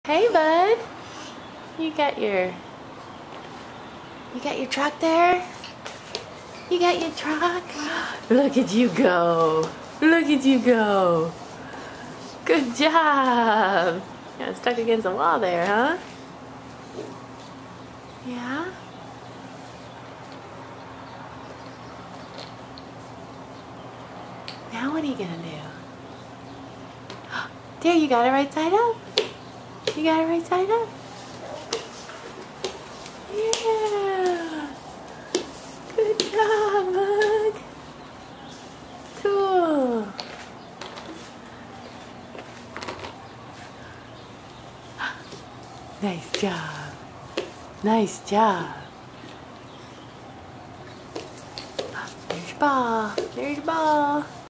Hey, bud. You got your truck there? You got your truck? Look at you go. Look at you go. Good job. Got stuck against the wall there, huh? Yeah? Now what are you gonna do? There, you got it right side up. You got it right side up. Yeah. Good job, bud. Cool. Nice job. Nice job. There's your ball. There's your ball.